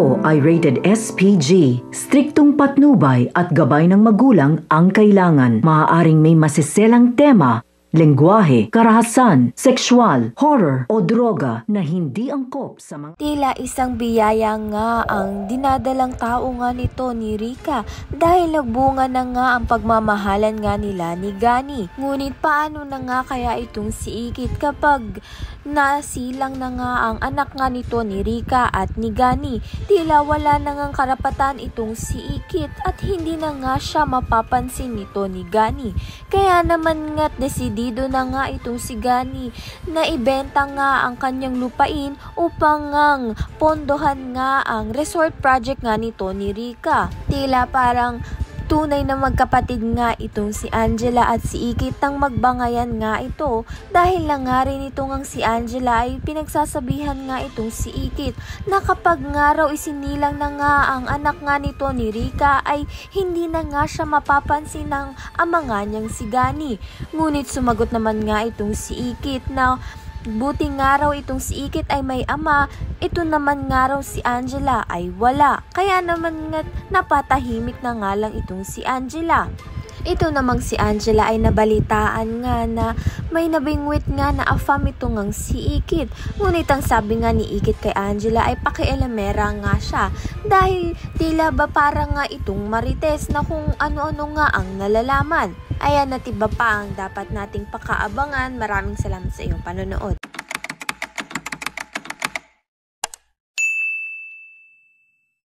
Ito ay rated SPG. Striktong patnubay at gabay ng magulang ang kailangan. Maaaring may masiselang tema, lengguwahe, karahasan, sexual, horror o droga na hindi angkop sa mga... Tila isang biyaya nga ang dinadalang tao nga nito ni Rika dahil nagbunga na nga ang pagmamahalan nga nila ni Gani. Ngunit paano na nga kaya itong si Ikit kapag nasilang na nga ang anak nga nito ni Rika at ni Gani? Tila wala na ngang karapatan itong si Ikit at hindi na nga siya mapapansin nito ni Gani. Kaya naman nga't desidido na nga itong si Gani na ibenta nga ang kanyang lupain upang ngang pondohan nga ang resort project nga nito ni Rika. Tila parang tunay na magkapatid nga itong si Angela at si Ikit nang magbangayan nga ito dahil lang nga rin ito ngang si Angela ay pinagsasabihan nga itong si Ikit na kapag nga raw isinilang na nga ang anak nga nito ni Rika ay hindi na nga siya mapapansin ng ama nga niyang si Gani. Ngunit sumagot naman nga itong si Ikit na buti nga raw itong si Ikit ay may ama, ito naman nga raw si Angela ay wala. Kaya naman nga napatahimik na nga lang itong si Angela. Ito namang si Angela ay nabalitaan nga na may nabingwit nga na afam ito ngang si Ikit. Ngunit ang sabi nga ni Ikit kay Angela ay pakialamera nga siya dahil tila ba parang nga itong marites na kung ano-ano nga ang nalalaman. Ayan, at iba pa ang dapat nating pakaabangan. Maraming salamat sa iyong panonood.